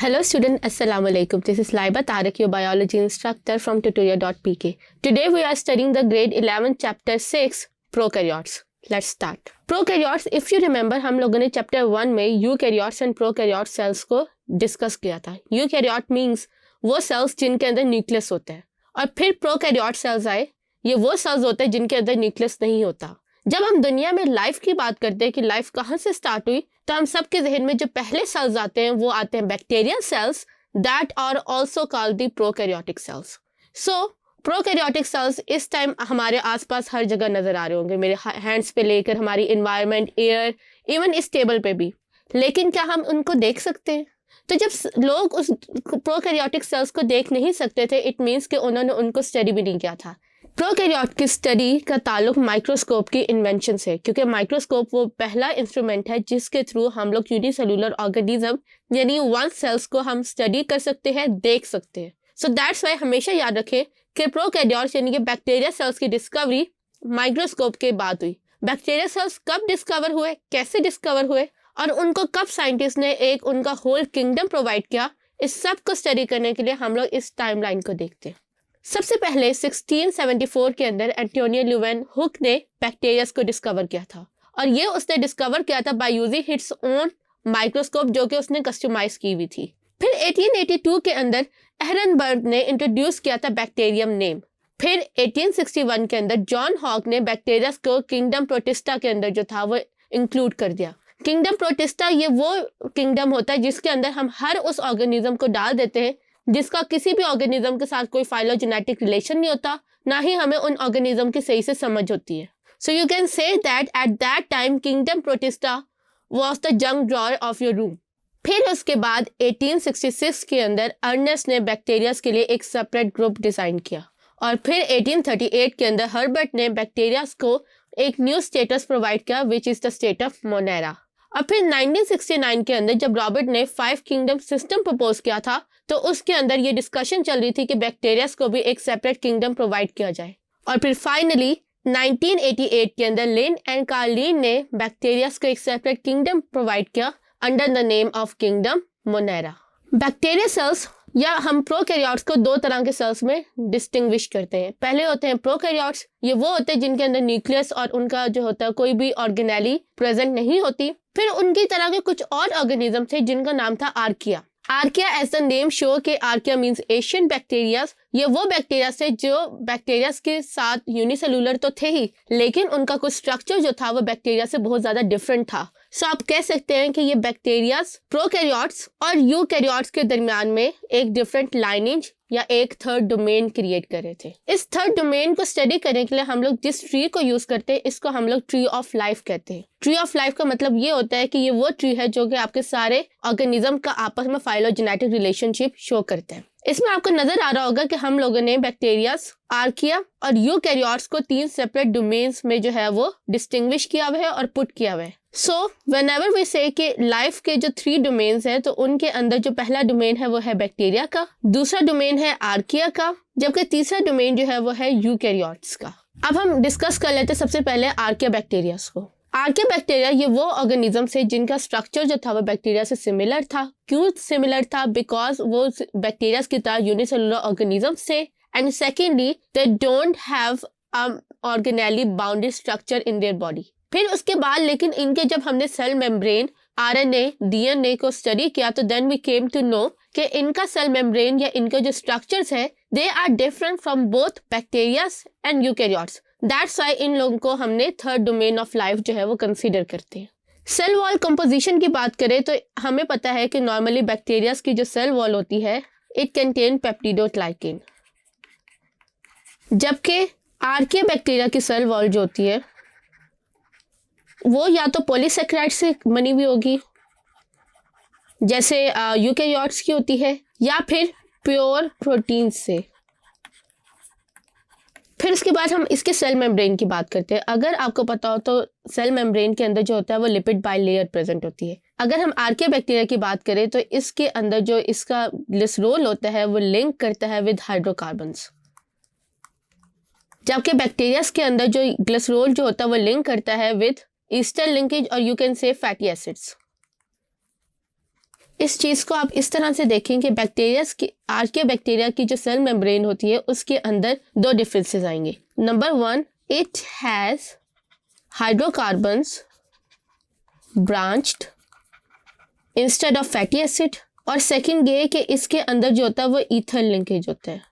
Hello student, Assalamu alaikum. This is Laiba Tariq, your biology instructor from tutorial.pk. Today we are studying the grade 11 chapter 6 prokaryotes. Let's start. Prokaryotes, if you remember, हम लोगों ने chapter 1 में eukaryotes and prokaryote cells को discuss किया था. Eukaryote means वो cells जिनके अंदर nucleus होता है और फिर prokaryote cells आए, ये वो cells होते हैं जिनके अंदर nucleus नहीं होता. जब हम दुनिया में लाइफ की बात करते हैं कि लाइफ कहाँ से स्टार्ट हुई, तो हम सबके जहन में जो पहले सेल्स आते हैं वो आते हैं bacterial cells that are also called the prokaryotic cells. So prokaryotic cells इस टाइम हमारे आसपास हर जगह नजर आ रहे होंगे, मेरे हैंड्स पे लेकर हमारी इन्वायरमेंट, एयर, इवन इस टेबल पे भी. लेकिन क्या हम उनको देख सकते हैं? तो जब लोग उस प्रोकैरियोटिक सेल्स को देख नहीं सकते थे, इट मीन्स कि उन्होंने उनको स्टडी भी नहीं किया था. प्रोकैरियोट की स्टडी का ताल्लुक माइक्रोस्कोप की इन्वेंशन से, क्योंकि माइक्रोस्कोप वो पहला इंस्ट्रूमेंट है जिसके थ्रू हम लोग यूनिसेलुलर ऑर्गेनिज्म यानी वन सेल्स को हम स्टडी कर सकते हैं, देख सकते हैं. सो दैट्स वाई हमेशा याद रखें कि प्रोकैरियोट्स यानी कि बैक्टीरिया सेल्स की डिस्कवरी माइक्रोस्कोप के बाद हुई. बैक्टीरिया सेल्स कब डिस्कवर हुए, कैसे डिस्कवर हुए और उनको कब साइंटिस्ट ने एक उनका होल किंगडम प्रोवाइड किया, इस सब को स्टडी करने के लिए हम लोग इस टाइमलाइन को देखते हैं. सबसे पहले 1674 के अंदर एंटोनियो ल्यूवेन हुक ने बैक्टीरिया को डिस्कवर किया था और ये उसने डिस्कवर किया था by using hits own microscope जो कि उसने कस्टमाइज की हुई थी. फिर 1882 के अंदर एहरनबर्ग ने इंट्रोड्यूस किया था बैक्टीरियम नेम. फिर 1861 के अंदर जॉन हॉक ने बैक्टीरिया को किंगडम प्रोटिस्टा के अंदर जो था वो इंक्लूड कर दिया. किंगडम प्रोटिस्टा ये वो किंगडम होता है जिसके अंदर हम हर उस ऑर्गेनिज्म को डाल देते हैं जिसका किसी भी ऑर्गेनिज्म के साथ कोई फाइलोजेनेटिक रिलेशन नहीं होता, ना ही हमें उन ऑर्गेनिज्म की सही से समझ होती है. So you can say that at that time kingdom protista was the junk drawer of your room. फिर उसके बाद 1866 के अंदर अर्नेस्ट ने बैक्टीरिया के लिए एक सेपरेट ग्रुप डिजाइन किया और फिर 1838 के अंदर हर्बर्ट ने बैक्टीरिया को एक न्यू स्टेटस प्रोवाइड किया which is the state of Monera. और फिर 1969 के अंदर जब रॉबर्ट ने 5 किंगडम सिस्टम प्रपोज किया था तो उसके अंदर ये डिस्कशन चल रही थी कि बैक्टीरिया को भी एक सेपरेट किंगडम प्रोवाइड किया जाए. और फिर फाइनली 1988 के अंदर लिन एंड कार्लिन ने बैक्टीरिया को एक सेपरेट किंगडम प्रोवाइड किया under the name of kingdom Monera. Bacteria cells या हम प्रोकैरियोट्स को दो तरह के सेल्स में डिस्टिंग्विश करते हैं. पहले होते हैं प्रोकैरियोट्स, ये वो होते हैं जिनके अंदर न्यूक्लियस और उनका जो होता है कोई भी ऑर्गेनेली प्रेजेंट नहीं होती. फिर उनकी तरह के कुछ और ऑर्गेनिज्म थे जिनका नाम था Archaea. Archaea as the name show के आर्किया मींस एशियन बैक्टीरिया. ये वो बैक्टीरिया थे जो बैक्टीरिया के साथ यूनिसेलुलर तो थे ही, लेकिन उनका कुछ स्ट्रक्चर जो था वो बैक्टीरिया से बहुत ज्यादा डिफरेंट था. सो आप कह सकते हैं कि ये बैक्टीरिया प्रोकैरियोट्स और यूकैरियोट्स के दरमियान में एक डिफरेंट लाइनेज या एक थर्ड डोमेन क्रिएट कर रहे थे. इस थर्ड डोमेन को स्टडी करने के लिए हम लोग जिस ट्री को यूज करते हैं इसको हम लोग ट्री ऑफ लाइफ कहते हैं. ट्री ऑफ लाइफ का मतलब ये होता है कि ये वो ट्री है जो कि आपके सारे ऑर्गेनिज्म का आपस में फाइलोजेनेटिक रिलेशनशिप शो करते हैं. इसमें आपको नजर आ रहा होगा कि हम लोगों ने बैक्टीरिया, आर्किया और यूकैरियोट्स को 3 सेपरेट डोमेन्स में जो है वो डिस्टिंग्विश किया हुआ है और पुट किया हुआ है. सो व्हेनेवर वी से कि लाइफ के जो 3 डोमेन्स हैं तो उनके अंदर जो पहला डोमेन है वो है बैक्टीरिया का, दूसरा डोमेन है आर्किया का, जबकि तीसरा डोमेन जो है वो है यूकैरियोट्स का. अब हम डिस्कस कर लेते हैं सबसे पहले आर्किया बैक्टीरिया को. आर्किया बैक्टीरिया ये वो ऑर्गेनिज्म से जिनका स्ट्रक्चर जो था वो बैक्टीरिया से सिमिलर था. क्यों सिमिलर था? बिकॉज वो बैक्टीरिया की तरह यूनिसेलुलर ऑर्गेनिज्म से, and secondly they don't have organelle bounded structure in their body. फिर उसके बाद लेकिन इनके जब हमने सेल मेम्ब्रेन, आरएनए, डीएनए को स्टडी किया तो then we came to know कि इनका सेल मेम्ब्रेन या इनके जो स्ट्रक्चर्स है they are different from both bacteria and eukaryotes. That's why इन लोगों को हमने थर्ड डोमेन ऑफ लाइफ जो है वो कंसीडर करते हैं. सेल वॉल कंपोजिशन की बात करें तो हमें पता है कि नॉर्मली बैक्टीरिया की जो सेल वॉल होती है इट कंटेन पेप्टिडोग्लाइकेन, जबकि आर्किया बैक्टीरिया की सेल वॉल जो होती है वो या तो पॉलीसेकेराइड से बनी हुई होगी जैसे यूकैरियोट्स की होती है, या फिर प्योर प्रोटीन से. फिर उसके बाद हम इसके सेल मेम्ब्रेन की बात करते हैं. अगर आपको पता हो तो सेल मेम्ब्रेन के अंदर जो होता है वो लिपिड बाइलेयर प्रेजेंट होती है. अगर हम आर्किया बैक्टीरिया की बात करें तो इसके अंदर जो इसका ग्लिसरोल होता है वो लिंक करता है विद हाइड्रोकार्बन्स, जबकि बैक्टीरिया के अंदर जो ग्लिसरोल जो होता है वो लिंक करता है विद ईस्टर लिंकेज और you can say fatty acids. इस चीज़ को आप इस तरह से देखें कि आर्किया बैक्टीरिया की जो सेल मेम्ब्रेन होती है उसके अंदर दो डिफरेंसेस आएंगे। Number 1, it has hydrocarbons branched instead of fatty acid, और सेकंड ये कि इसके अंदर जो होता है वो ईथर लिंकेज होता है।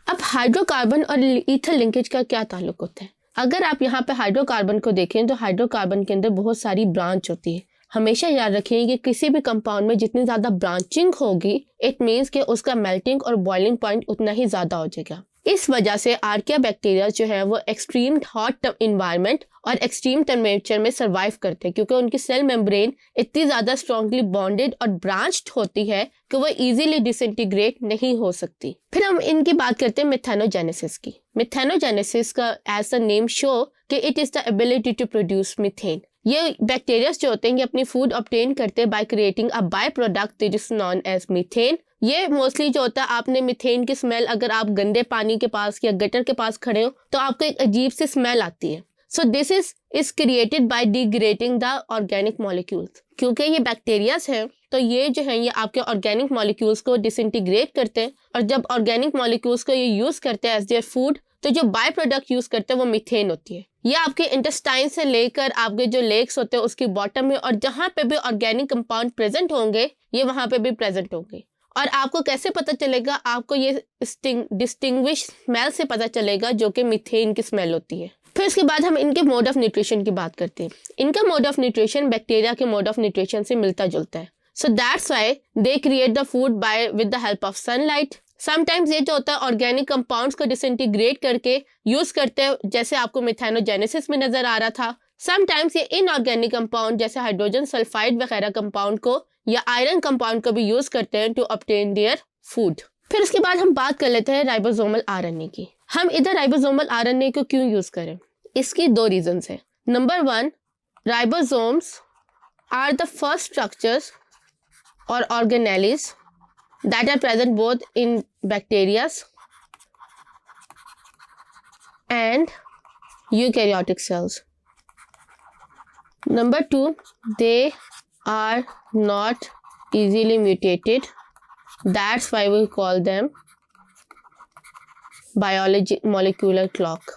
अब हाइड्रोकार्बन और ईथर लिंकेज का क्या ताल्लुक होता है? अगर आप यहाँ पे हाइड्रोकार्बन को देखें तो हाइड्रोकार्बन के अंदर बहुत सारी ब्रांच होती है। हमेशा याद रखें कि किसी भी कंपाउंड में जितनी ज़्यादा ब्रांचिंग होगी इट मीन्स कि उसका मेल्टिंग और बॉइलिंग पॉइंट उतना ही ज़्यादा हो जाएगा। इस वजह से आर्किया बैक्टीरिया जो है वो एक्सट्रीम हॉट इन्वायरमेंट और एक्सट्रीम टेम्परेचर में सर्वाइव करते हैं, क्योंकि उनकी सेल मेम्ब्रेन इतनी ज़्यादा स्ट्रॉन्गली बॉन्डेड और ब्रांच्ड होती है कि वो इजीली डिसइंटीग्रेट नहीं हो सकती। फिर हम इनकी बात करते हैं मिथेनोजेनेसिस की। मिथेनोजेनेसिस का एज द नेम शो कि it is the ability to produce methane. ये बैक्टीरिया जो होते हैं ये अपनी फूड ऑब्टेन करते हैं by creating a by product that is known as methane. ये मोस्टली जो होता है, आपने मीथेन की स्मेल अगर आप गंदे पानी के पास या गटर के पास खड़े हो तो आपको एक अजीब सी स्मेल आती है। So this is created by degrading the organic molecules. क्योंकि ये बैक्टीरियाज हैं तो ये जो है ये आपके ऑर्गेनिक मॉलिक्यूल्स को डिसइंटीग्रेट करते हैं, और जब ऑर्गेनिक मॉलिक्यूल्स को ये यूज करते हैं एज देयर फूड तो जो बाय प्रोडक्ट यूज करते हैं वो मीथेन होती है। ये आपके इंटेस्टाइन से लेकर आपके जो लेग्स होते हैं उसके बॉटम में, और जहाँ पे भी ऑर्गेनिक कंपाउंड प्रेजेंट होंगे ये वहाँ पे भी प्रेजेंट होंगे। और आपको कैसे पता चलेगा? आपको ये डिस्टिंग्विश स्मेल से पता चलेगा जो कि मीथेन की स्मेल होती है। फिर उसके बाद हम इनके मोड ऑफ न्यूट्रिशन की बात करते हैं। इनका मोड ऑफ न्यूट्रिशन बैक्टीरिया के मोड ऑफ न्यूट्रिशन से मिलता जुलता है। So that's why they create the food by with the help of sunlight. Sometimes ये जो होता है ऑर्गेनिक कंपाउंड्स को डिसइंटीग्रेट करके यूज करते हैं, जैसे आपको मिथेनोजेनेसिस में नजर आ रहा था। समटाइम्स ये इनऑर्गेनिक कंपाउंड जैसे हाइड्रोजन सल्फाइड वगैरह कंपाउंड को या आयरन कंपाउंड को भी यूज करते हैं टू ऑब्टेन देयर फूड। फिर उसके बाद हम बात कर लेते हैं राइबोसोमल आरएनए की। हम इधर राइबोसोमल आरएनए को क्यों यूज करें? इसकी दो रीजंस है। Number 1, ribosomes are the first structures और organelles that are present both in bacteria and eukaryotic cells. Number 2, they are not easily mutated. That's why we call them molecular clock.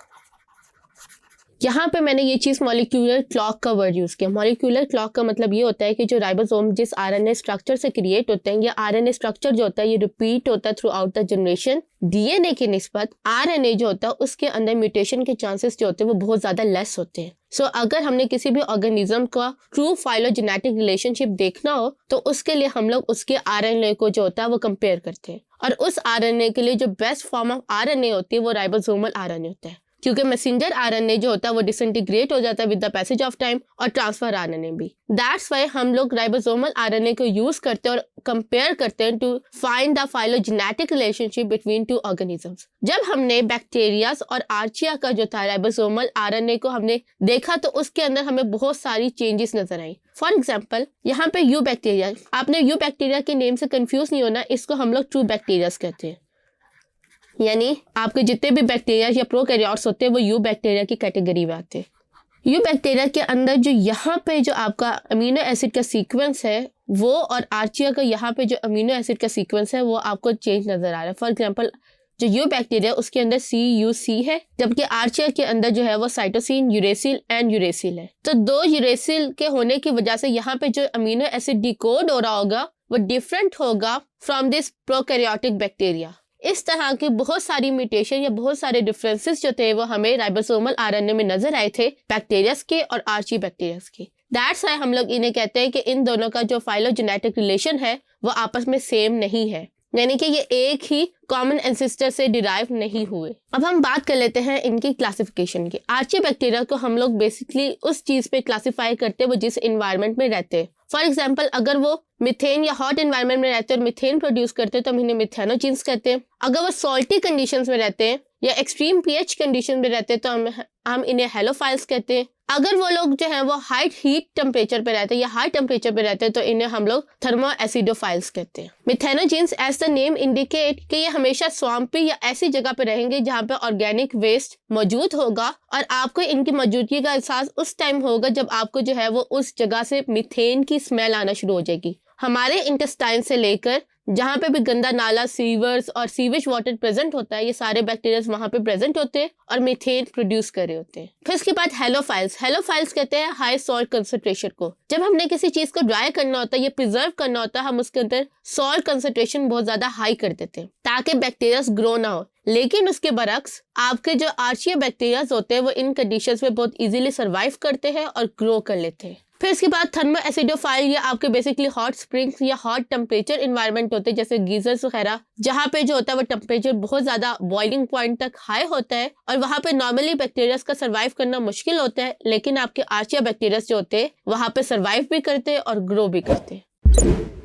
यहाँ पे मैंने ये चीज़ molecular clock का word use किया। Molecular clock का मतलब ये होता है कि जो राइबोसोम जिस आरएनए स्ट्रक्चर से क्रिएट होते हैं, ये आरएनए स्ट्रक्चर जो होता है ये रिपीट होता है through out the generation. DNA की निस्बत आरएनए जो होता है उसके अंदर म्यूटेशन के चांसेस जो होते हैं वो बहुत ज़्यादा लेस होते हैं। सो अगर हमने किसी भी ऑर्गेनिज्म का ट्रू फाइलोजेनेटिक रिलेशनशिप देखना हो तो उसके लिए हम लोग उसके आरएनए को जो होता है वो कंपेयर करते हैं, और उस आरएनए के लिए जो बेस्ट फॉर्म ऑफ आरएनए होती है वो राइबोसोमल आरएनए होता है। क्योंकि मैसेंजर आरएनए जो होता है वो डिसइंटीग्रेट हो जाता है with the passage of time, और ट्रांसफर आरएनए भी। दैट्स व्हाई हम लोग राइबोसोमल आरएनए को यूज करते हैं और कंपेयर करते हैं to find the phylogenetic relationship between two organisms. जब हमने बैक्टीरियाज और आर्चिया का जो था राइबोसोमल आरएनए को हमने देखा तो उसके अंदर हमें बहुत सारी चेंजेस नजर आई। फॉर एग्जाम्पल यहाँ पे यू बैक्टीरिया, आपने यू बैक्टीरिया के नेम से कंफ्यूज नहीं होना, इसको हम लोग ट्रू बैक्टीरियाज कहते हैं। यानी आपके जितने भी बैक्टीरिया या प्रोकैरियोट्स होते हैं वो यू बैक्टीरिया की कैटेगरी में आते हैं। यू बैक्टीरिया के अंदर जो यहाँ पे जो आपका अमीनो एसिड का सीक्वेंस है वो, और आर्चिया का यहाँ पे जो अमीनो एसिड का सीक्वेंस है वो आपको चेंज नजर आ रहा है। फॉर एग्जांपल जो यू बैक्टीरिया उसके अंदर CUC है, जबकि आर्चिया के अंदर जो है वो साइटोसिन, यूरेसिल एंड यूरेसिल है। तो दो यूरेसिल के होने की वजह से यहाँ पे जो अमीनो एसिड डिकोड हो रहा होगा वो डिफरेंट होगा फ्रॉम दिस प्रोकैरियोटिक बैक्टीरिया। इस तरह की बहुत सारी म्यूटेशन या बहुत सारे डिफरेंसेस जो थे वो हमें राइबोसोमल आरएनए में नजर आए थे बैक्टीरियाज के और आर्ची बैक्टीरियाज के। दैट्स व्हाई हम लोग इन्हें कहते हैं कि इन दोनों का जो फाइलोजेनेटिक रिलेशन है वो आपस में सेम नहीं है, यानी कि ये एक ही कॉमन एंसेस्टर से डिराइव नहीं हुए। अब हम बात कर लेते हैं इनकी क्लासिफिकेशन की। आर्ची बैक्टीरिया को हम लोग बेसिकली उस चीज पे क्लासिफाई करते हैं वो जिस एनवायरनमेंट में रहते हैं। फॉर एग्जाम्पल अगर वो मिथेन या हॉट एनवायरनमेंट में रहते हैं और मिथेन प्रोड्यूस करते हैं तो हम इन्हें मिथेनोजीन्स कहते हैं। अगर वो सॉल्टी कंडीशंस में रहते हैं या एक्सट्रीम पीएच कंडीशन में रहते हैं तो हम इन्हें हेलोफाइल्स कहते हैं। अगर वो लोग जो है वो हाई हीट टेम्परेचर पे रहते हैं या हाई टेम्परेचर पे रहते हैं तो इन्हें हम लोग थर्मो एसिडोफाइल्स कहते हैं। Methanogens as the name indicate कि ये हमेशा स्वाम्पी या ऐसी जगह पे रहेंगे जहाँ पे ऑर्गेनिक वेस्ट मौजूद होगा, और आपको इनकी मौजूदगी का एहसास उस टाइम होगा जब आपको जो है वो उस जगह से मिथेन की स्मेल आना शुरू हो जाएगी। हमारे इंटेस्टाइन से लेकर जहाँ पे भी गंदा नाला, सीवर्स और सीवेज वाटर प्रेजेंट होता है, ये सारे बैक्टीरिया वहाँ पे प्रेजेंट होते हैं और मीथेन प्रोड्यूस कर रहे होते हैं। फिर इसके बाद हेलोफाइल्स। हेलोफाइल्स कहते हैं हाई सॉल्ट कंसंट्रेशन को। जब हमने किसी चीज को ड्राई करना होता है या प्रिजर्व करना होता है, हम उसके अंदर सॉल्ट कंसंट्रेशन बहुत ज्यादा हाई कर देते हैं ताकि बैक्टीरिया ग्रो ना हो। लेकिन उसके बरक्स आपके जो आर्चिया बैक्टीरिया होते हैं वो इन कंडीशंस में बहुत इजीली सर्वाइव करते हैं और ग्रो कर लेते हैं। फिर इसके बाद थर्मो एसिडोफाइल, या आपके बेसिकली हॉट स्प्रिंग्स या हॉट टेम्परेचर इन्वायरमेंट होते हैं जैसे गीजर्स वगैरह, जहाँ पे जो होता है वो टेम्परेचर बहुत ज्यादा बॉइलिंग पॉइंट तक हाई होता है और वहाँ पे नॉर्मली बैक्टीरिया का सर्वाइव करना मुश्किल होता है, लेकिन आपके आर्चिया बैक्टीरिया जो होते हैं वहाँ पे सर्वाइव भी करते हैं और ग्रो भी करते हैं।